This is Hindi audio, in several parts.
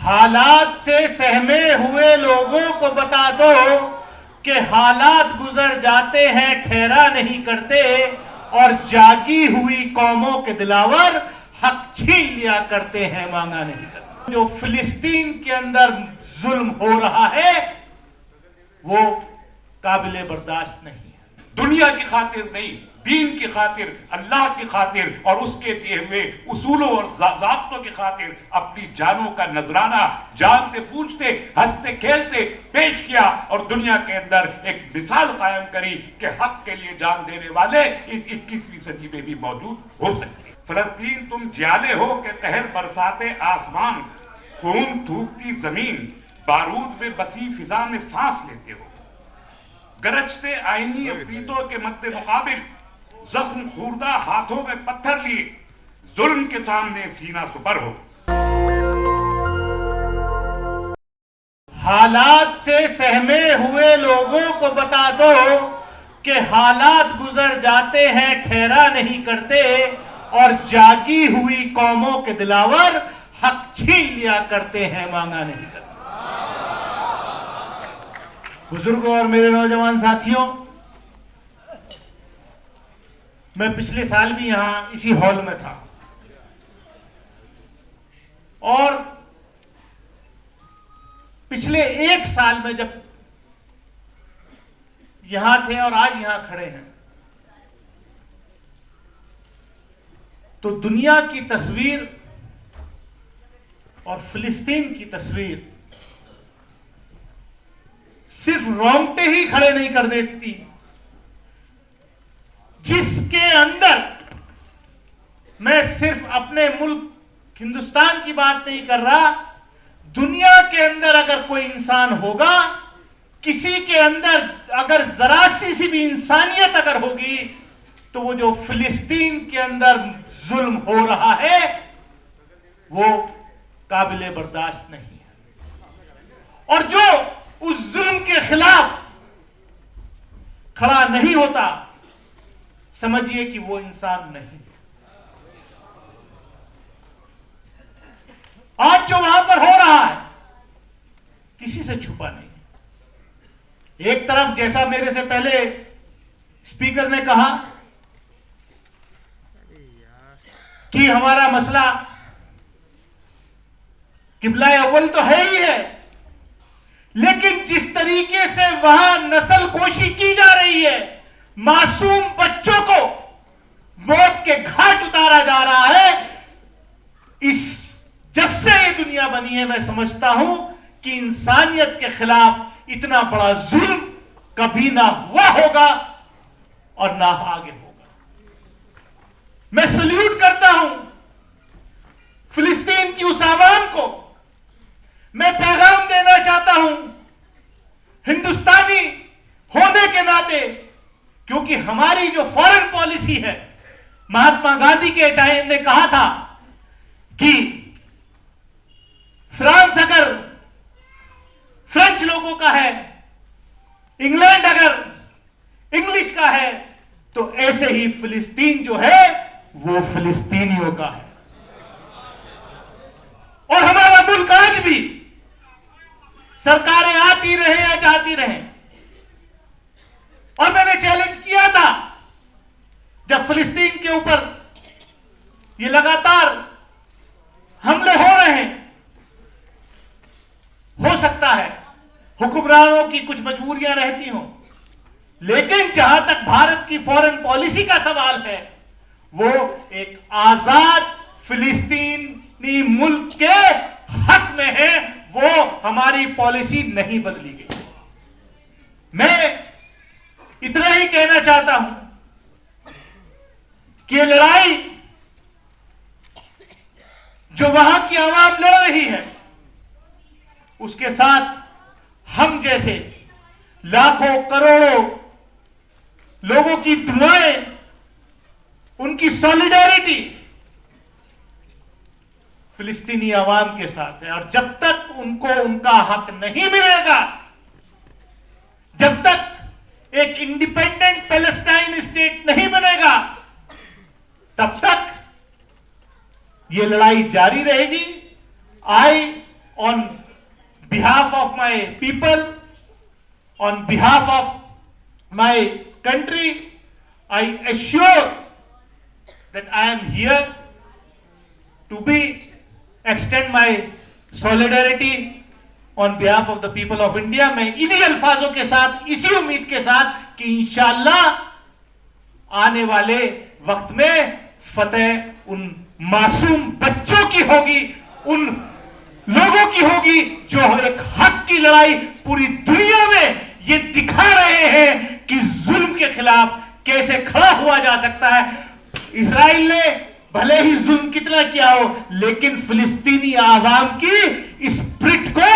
हालात से सहमे हुए लोगों को बता दो कि हालात गुजर जाते हैं, ठहरा नहीं करते, और जागी हुई कौमों के दिलावर हक छीन लिया करते हैं, मांगा नहीं करते। जो फिलिस्तीन के अंदर जुल्म हो रहा है वो काबिले बर्दाश्त नहीं है। दुनिया की खातिर नहीं, दीन की खातिर, अल्लाह की खातिर और उसके दिए हुए उसूलों और ज़ाब्तों की खातिर अपनी जानों का नजराना जानते पूछते हंसते खेलते पेश किया और दुनिया के अंदर एक मिसाल कायम करी कि हक के लिए जान देने वाले इस 21वीं सदी में भी मौजूद हो सकते हैं। फलस्तीन तुम ज्याले हो कि कहर बरसाते आसमान, खून थूकती जमीन, बारूद में बसी फिजा में सांस लेते हो, गरजते आईनी अफरीतों के मद्दे मुकाबिल जख्म खूरदा हाथों में पत्थर लिए जुल्म के सामने सीना सुपर हो। हालात से सहमे हुए लोगों को बता दो कि हालात गुजर जाते हैं, ठहरा नहीं करते, और जागी हुई कौमों के दिलावर हक छीन लिया करते हैं, मांगा नहीं करते। बुजुर्गों और मेरे नौजवान साथियों, मैं पिछले साल भी यहां इसी हॉल में था और पिछले एक साल में जब यहां थे और आज यहां खड़े हैं तो दुनिया की तस्वीर और फिलिस्तीन की तस्वीर सिर्फ रोंगटे ही खड़े नहीं कर देती, जिसके अंदर मैं सिर्फ अपने मुल्क हिंदुस्तान की बात नहीं कर रहा, दुनिया के अंदर अगर कोई इंसान होगा, किसी के अंदर अगर जरा सी भी इंसानियत अगर होगी, तो वो जो फिलिस्तीन के अंदर जुल्म हो रहा है वो काबिले बर्दाश्त नहीं है। और जो उस जुल्म के खिलाफ खड़ा नहीं होता, समझिए कि वो इंसान नहीं। आज जो वहां पर हो रहा है किसी से छुपा नहीं। एक तरफ जैसा मेरे से पहले स्पीकर ने कहा कि हमारा मसला किबला अव्वल तो है ही है, लेकिन जिस तरीके से वहां नस्लकुशी की जा रही है, मासूम बच्चों को मौत के घाट उतारा जा रहा है, इस जब से ये दुनिया बनी है मैं समझता हूं कि इंसानियत के खिलाफ इतना बड़ा जुल्म कभी ना हुआ होगा और ना आगे होगा। मैं सल्यूट करता हूं फिलिस्तीन की उस आवाम को। मैं पैगाम देना चाहता हूं हिंदुस्तानी होने के नाते, क्योंकि हमारी जो फॉरेन पॉलिसी है, महात्मा गांधी के टाइम ने कहा था कि फ्रांस अगर फ्रेंच लोगों का है, इंग्लैंड अगर इंग्लिश का है, तो ऐसे ही फिलिस्तीन जो है वो फिलिस्तीनियों का है। और हमारा मुल्क आज भी सरकारें आती रहे या जाती रहे, और मैंने चैलेंज किया था जब फिलिस्तीन के ऊपर ये लगातार हमले हो रहे हैं, हो सकता है हुक्मरानों की कुछ मजबूरियां रहती हों, लेकिन जहां तक भारत की फॉरेन पॉलिसी का सवाल है, वो एक आजाद फिलिस्तीनी मुल्क के हक में है। वो हमारी पॉलिसी नहीं बदली गई। मैं इतना ही कहना चाहता हूं कि ये लड़ाई जो वहां की आवाम लड़ रही है, उसके साथ हम जैसे लाखों करोड़ों लोगों की दुआएं, उनकी सॉलिडेरिटी फिलिस्तीनी आवाम के साथ है। और जब तक उनको उनका हक नहीं मिलेगा, जब तक एक इंडिपेंडेंट पैलेस्टाइन स्टेट नहीं बनेगा, तब तक ये लड़ाई जारी रहेगी। आई on behalf of my people, on behalf of my country, I assure that I am here to extend my solidarity on behalf of the people of India. मैं इन्हीं अल्फाजों के साथ, इसी उम्मीद के साथ कि इंशाअल्लाह आने वाले वक्त में फतेह उन मासूम बच्चों की होगी, उन लोगों की होगी जो एक हक की लड़ाई पूरी दुनिया में ये दिखा रहे हैं कि जुल्म के खिलाफ कैसे खड़ा हुआ जा सकता है। इजराइल ने भले ही जुल्म कितना किया हो, लेकिन फिलिस्तीनी आवाम की स्पिरिट को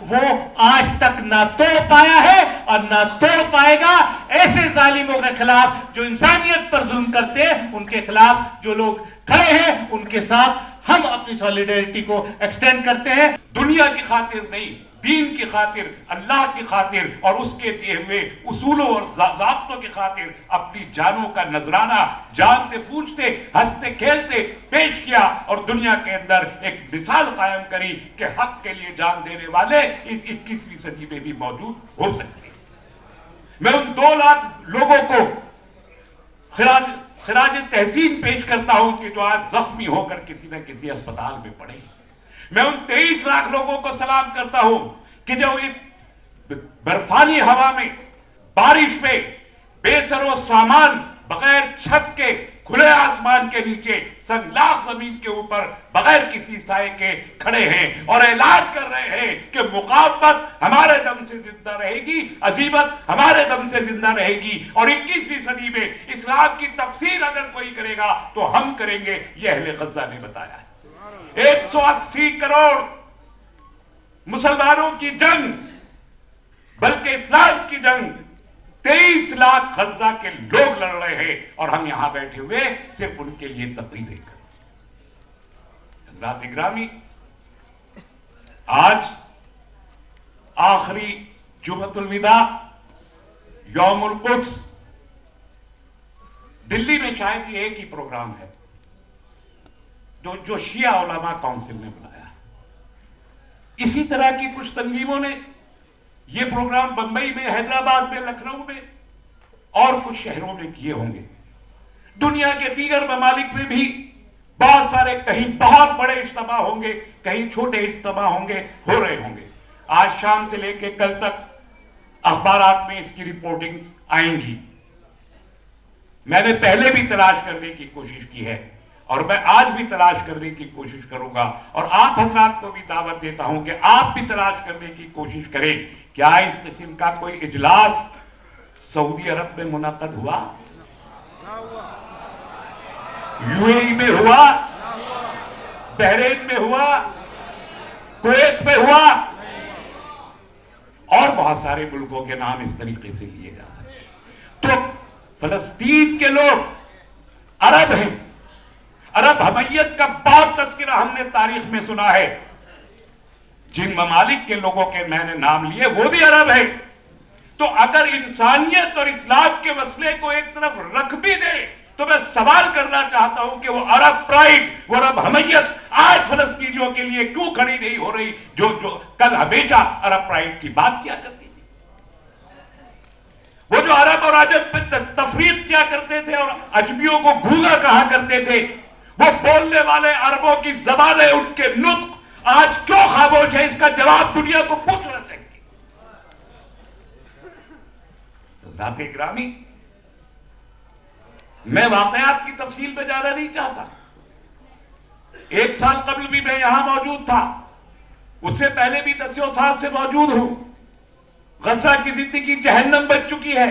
वो आज तक ना तोड़ पाया है और ना तोड़ पाएगा। ऐसे जालिमों के खिलाफ जो इंसानियत पर जुल्म करते हैं, उनके खिलाफ जो लोग खड़े हैं, उनके साथ हम अपनी सॉलिडेरिटी को एक्सटेंड करते हैं। दुनिया की खातिर नहीं, दीन की खातिर, अल्लाह की खातिर और उसके दिए हुए उसूलों और ज़ाब्तों की खातिर अपनी जानों का नजराना जानते पूछते हंसते खेलते पेश किया और दुनिया के अंदर एक मिसाल कायम करी कि हक के लिए जान देने वाले इस 21वीं सदी में भी मौजूद हो सकते हैं। मैं उन 2 लाख लोगों को खिराज तहसीन पेश करता हूं कि जो आज जख्मी होकर किसी न किसी अस्पताल में पड़े। मैं उन 23 लाख लोगों को सलाम करता हूं कि जो इस बर्फानी हवा में, बारिश में बेसरो सामान बगैर छत के खुले आसमान के नीचे सनलाख जमीन के ऊपर बगैर किसी साए के खड़े हैं और ऐलान कर रहे हैं कि मुकाबत हमारे दम से जिंदा रहेगी, अजीमत हमारे दम से जिंदा रहेगी और 21वीं सदी में इस्लाम की तफसीर अगर कोई करेगा तो हम करेंगे। यह अहले गज़ा ने बताया है। 180 करोड़ मुसलमानों की जंग, बल्कि इस्लाम की जंग 23 लाख गज़ा के लोग लड़ रहे हैं और हम यहां बैठे हुए सिर्फ उनके लिए तकरीरें कर। हज़रात इकरामी, आज आखिरी जुमअतुल विदा यौमुल कुद्स, दिल्ली में शायद ये एक ही प्रोग्राम है जो शिया उलमा काउंसिल ने बनाया। इसी तरह की कुछ तंजीमों ने ये प्रोग्राम बंबई में, हैदराबाद में, लखनऊ में और कुछ शहरों में किए होंगे। दुनिया के दीगर ममालिक में भी बहुत सारे, कहीं बहुत बड़े इज्तिमा होंगे, कहीं छोटे इज्तिमा होंगे, हो रहे होंगे। आज शाम से लेकर कल तक अखबारात में इसकी रिपोर्टिंग आएंगी। मैंने पहले भी तलाश करने की कोशिश की है और मैं आज भी तलाश करने की कोशिश करूंगा और आप हजरात को भी दावत देता हूं कि आप भी तलाश करने की कोशिश करें। क्या इस किस्म का कोई इजलास सऊदी अरब में मुनक्कद हुआ, यूएई में हुआ, बहरीन में हुआ, कुवैत में हुआ और बहुत सारे मुल्कों के नाम इस तरीके से लिए जा सकते। तो फलस्तीन के लोग अरब हैं। अरब हमैयत का बहुत तस्करा हमने तारीख में सुना है। जिन ममालिक के लोगों के मैंने नाम लिए वो भी अरब है। तो अगर इंसानियत और इस्लाम के मसले को एक तरफ रख भी दे तो मैं सवाल करना चाहता हूं कि वो अरब प्राइड, वो अरब हमैयत आज फलस्तीनियों के लिए क्यों खड़ी नहीं हो रही, जो कल हमेशा अरब प्राइड की बात किया करती थी। वो जो अरब और अजब पे तफरीक किया करते थे और अजमियों को गूंगा कहा करते थे, वो बोलने वाले अरबों की ज़बानें, उनके नुत्क आज क्यों खामोश है, इसका जवाब दुनिया को पूछना चाहिए। हज़रात इकरामी, मैं वाकयात की तफसील में जाना नहीं चाहता। 1 साल कबल भी मैं यहां मौजूद था, उससे पहले भी 10 साल से मौजूद हूं। गज़ा की जिंदगी जहन्नम बन चुकी है,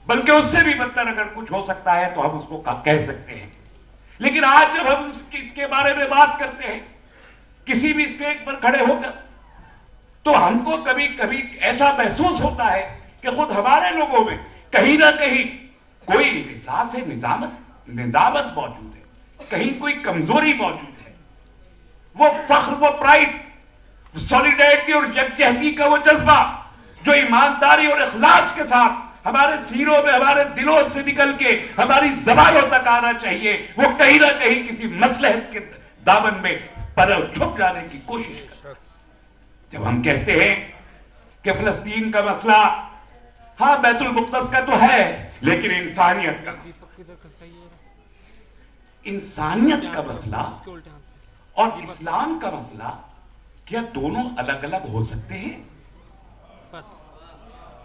बल्कि उससे भी बदतर अगर कुछ हो सकता है तो हम उसको कह सकते हैं। लेकिन आज जब हम इसके बारे में बात करते हैं किसी भी स्टेज पर खड़े होकर, तो हमको कभी कभी ऐसा महसूस होता है कि खुद हमारे लोगों में कहीं ना कहीं कोई एहसास निदामत मौजूद है, कहीं कोई कमजोरी मौजूद है। वो फख्र, वो प्राइड, सॉलिडेरिटी और यकजहती का वो जज्बा जो ईमानदारी और इखलास के साथ हमारे सीरों में, हमारे दिलों से निकल के हमारी जबानों तक आना चाहिए, वो कहीं ना कहीं किसी मसलहत के दामन में पर छुप जाने की कोशिश कर रहा है। जब हम कहते हैं कि फलस्तीन का मसला हाँ बैतुल मुक़द्दस का तो है, लेकिन इंसानियत का मसला और इस्लाम का मसला क्या दोनों अलग अलग हो सकते हैं?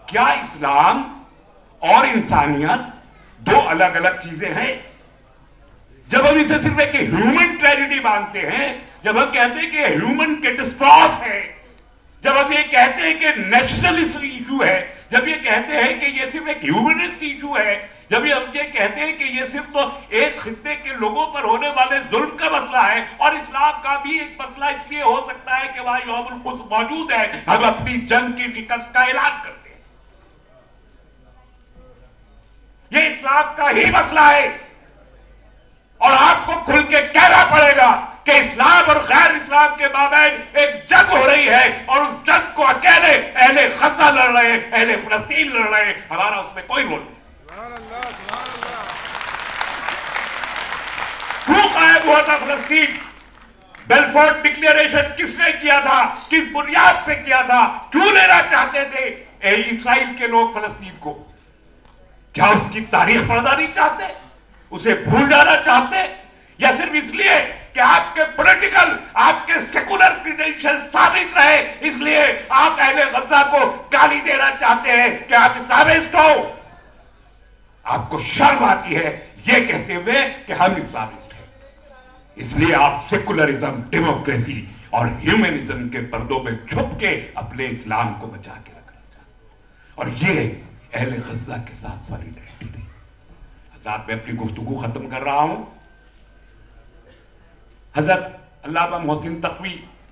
क्या इस्लाम और इंसानियत दो अलग अलग चीजें हैं? जब हम इसे सिर्फ एक ह्यूमन ट्रेजेडी मानते हैं, जब हम कहते हैं कि ह्यूमन कैटास्ट्रॉफ है, जब हम ये कहते हैं कि नेशनलिस्ट इशू है, जब ये कहते हैं कि ये सिर्फ एक ह्यूमनिस्ट इशू है, जब हम ये कहते हैं कि ये सिर्फ तो एक खित्ते के लोगों पर होने वाले जुल्म का मसला है और इस्लाम का भी एक मसला इसलिए हो सकता है कि वहां यौमुल कुद्स मौजूद है, हम अपनी जंग की शिकस्त का ऐलान करते हैं। ये इस्लाम का ही मसला है और आपको खुल के कहना पड़ेगा कि इस्लाम और गैर इस्लाम के माबैन एक जंग हो रही है और उस जंग को अकेले अहले गज़ा लड़ रहे हैं, अहले फलस्तीन लड़ रहे हैं, हमारा उसमें कोई रोल नहीं। क्यों कायम हुआ था फलस्तीन? बेलफोर्ड डिक्लेरेशन किसने किया था? किस बुनियाद पे किया था? क्यों लेना चाहते थे इस्राइल के लोग फलस्तीन को? क्या उसकी तारीख पढ़ना नहीं चाहते? उसे भूल जाना चाहते? या सिर्फ इसलिए कि आपके पॉलिटिकल, आपके सेकुलर क्रेडेंशियल साबित रहे, इसलिए आप अहले गज़ा को गाली देना चाहते हैं कि आप इस्लामिस्ट हो? आपको शर्म आती है ये कहते हुए कि हम इस्लामिस्ट हैं, इसलिए आप सेकुलरिज्म, डेमोक्रेसी और ह्यूमनिज्म के पर्दों में छुप के अपने इस्लाम को बचा के रखना चाहते हैं। और ये अहले गज़ा के साथ सॉलिडरिटी नहीं। हज़रत मैं अपनी गुफ्तगू खत्म कर रहा हूं। हज़रत अल्लामा मोहसिन तक़वी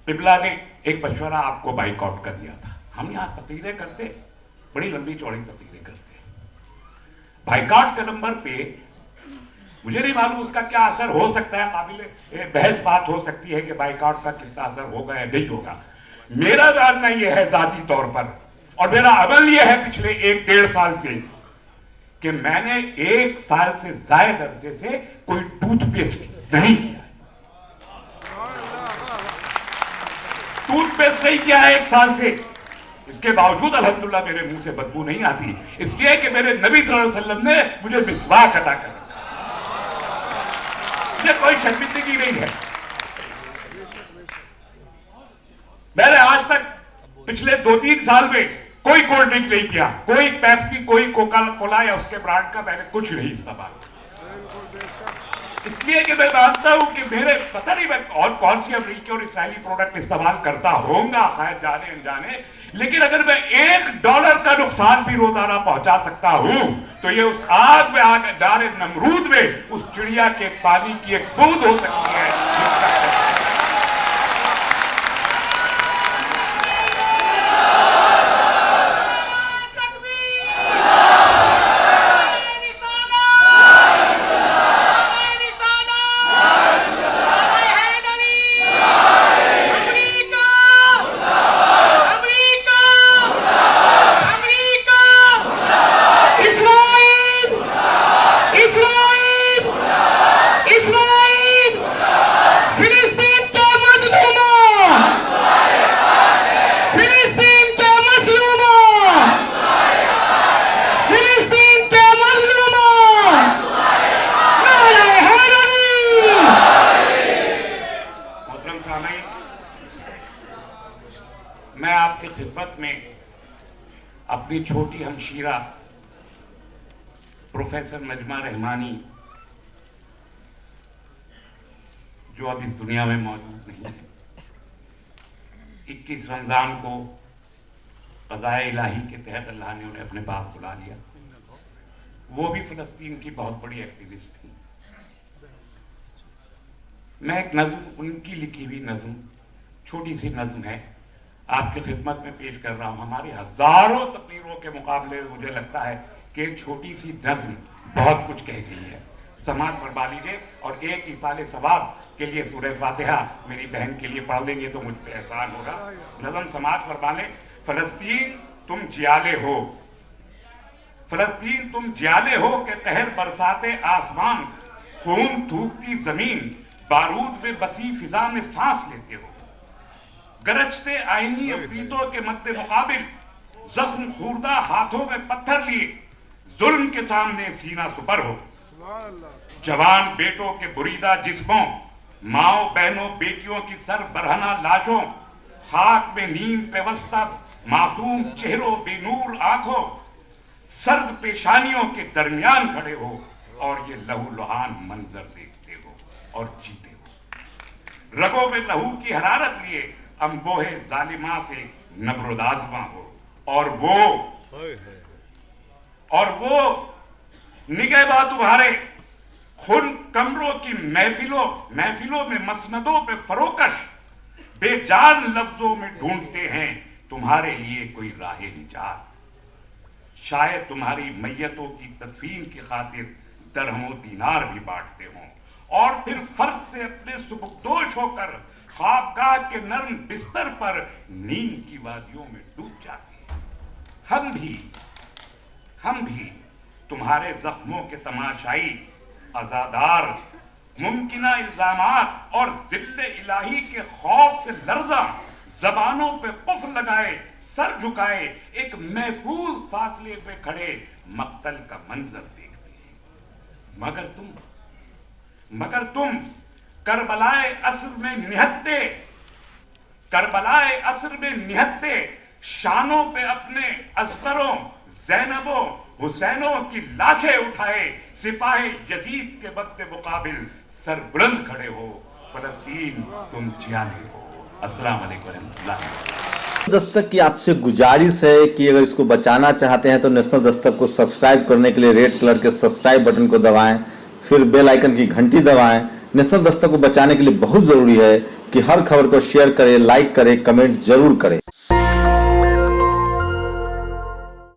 क़िबला ने एक मशवरा आपको बाइकआउट कर दिया था। हम यहाँ तकरीरें करते, बड़ी लंबी चौड़ी तकरीरें करते, बाइकआउट के नंबर पे मुझे नहीं मालूम उसका क्या असर हो सकता है, काबिल बहस बात हो सकती है कि बाइकआउट का कितना असर होगा या नहीं होगा। मेरा मानना यह है जाती तौर पर, और मेरा अमल यह है पिछले 1-1.5 साल से, कि मैंने 1 साल से ज्यादा अरसे से कोई टूथपेस्ट नहीं किया। टूथपेस्ट नहीं किया है 1 साल से। इसके बावजूद अल्हम्दुलिल्लाह मेरे मुंह से बदबू नहीं आती, इसलिए कि मेरे नबी सल्लल्लाहु अलैहि वसल्लम ने मुझे मिसवाक अता कर रखा। मुझे कोई शर्मिंदगी नहीं है। मैंने आज तक पिछले 2-3 साल में कोई कोल्ड ड्रिंक नहीं पिया, कोई पेप्सी, कोई कोका कोला या उसके ब्रांड का मैंने कुछ नहीं इस्तेमाल किया, इसलिए कि मैं मानता हूं कि मेरे पता नहीं मैं और कौन सी अमेरिकी और इस्राएली प्रोडक्ट इस्तेमाल करता होऊंगा, शायद जाने अनजाने, लेकिन अगर मैं $1 का नुकसान भी रोजाना पहुंचा सकता हूं तो ये उस आग में आग डाले नमरूद में उस चिड़िया के पानी की एक बूंद हो सकती है। मैं आपकी खिदमत में अपनी छोटी हमशीरा प्रोफेसर नजमा रहमानी, जो अब इस दुनिया में मौजूद नहीं है, 21 रमजान को क़ज़ाए इलाही के तहत अल्लाह ने उन्हें अपने पास बुला लिया। वो भी फ़लस्तीन की बहुत बड़ी एक्टिविस्ट थी। मैं एक नज़्म, उनकी लिखी हुई नज़्म, छोटी सी नज़्म है, आपकी खिदमत में पेश कर रहा हूँ। हमारी हजारों तकरीरों के मुकाबले मुझे लगता है कि एक छोटी सी नज़्म बहुत कुछ कह गई है। समाअत फरमा लीजिए और एक इसाले सवाब के लिए सूरह फातिहा मेरी बहन के लिए पढ़ लेंगे तो मुझ पे एहसान होगा। नज़्म समाअत फरमा लें। फ़लस्तीन तुम जियाले हो, फ़लस्तीन तुम जियाले हो कि कहर बरसाते आसमान, खून थूकती ज़मीन, बारूद में बसी फिजा में सांस लेते हो। गरजते आईनी अफरीतों के मद्दे मुकाबिल जख्म खूरदा हाथों में पत्थर लिए जुल्म के सामने सीना सुपर हो। जवान बेटों के बुरीदा जिस्मों, माओ बहनों बेटियों की सर बरहना लाशों, खाक में नीम पेवस्ता मासूम चेहरों बेनूर आंखों, सर्द पेशानियों के दरमियान खड़े हो और ये लहूलुहान मंजर देखते हो और जीते हो। रगों में लहू की हरारत लिए अम्बोहे जालिमा से नबरोदाजमा हो और वो निगहबान तुम्हारे खुन कमरों की महफिलों में मसनदों पे फरोकश बेजान लफ्जों में ढूंढते हैं तुम्हारे लिए कोई राहे निजात। शायद तुम्हारी मैयतों की तदफीन की खातिर दरहमो दीनार भी बांटते हों और फिर फर्ज से अपने सुबकदोश होकर ख्वाबगाह के नर्म बिस्तर पर नींद की वादियों में डूब जाते हैं। हम भी तुम्हारे जख्मों के तमाशाई अजादार मुमकिना इल्जामात और जिल्ले इलाही के खौफ से लर्जा जबानों पे कुफ्र लगाए सर झुकाए एक महफूज फासले पे खड़े मक्तल का मंजर देखते हैं। मगर तुम करबलाए असर में निहत्ते शानों पे अपने असगरों जैनबों हुसैनों की लाशें उठाए सिपाही यजीद के बदले मुकाबिल सर बुलंद खड़े हो। फलस्तीन तुम जियाने हो। अस्सलाम वालेकुम रहमतुल्लाह। दस्तक की आपसे गुजारिश है कि अगर इसको बचाना चाहते हैं तो नेशनल दस्तक को सब्सक्राइब करने के लिए रेड कलर के सब्सक्राइब बटन को दबाएं, फिर बेल आइकन की घंटी दबाएं। नेशनल दस्तक को बचाने के लिए बहुत जरूरी है कि हर खबर को शेयर करें, लाइक करें, कमेंट जरूर करें।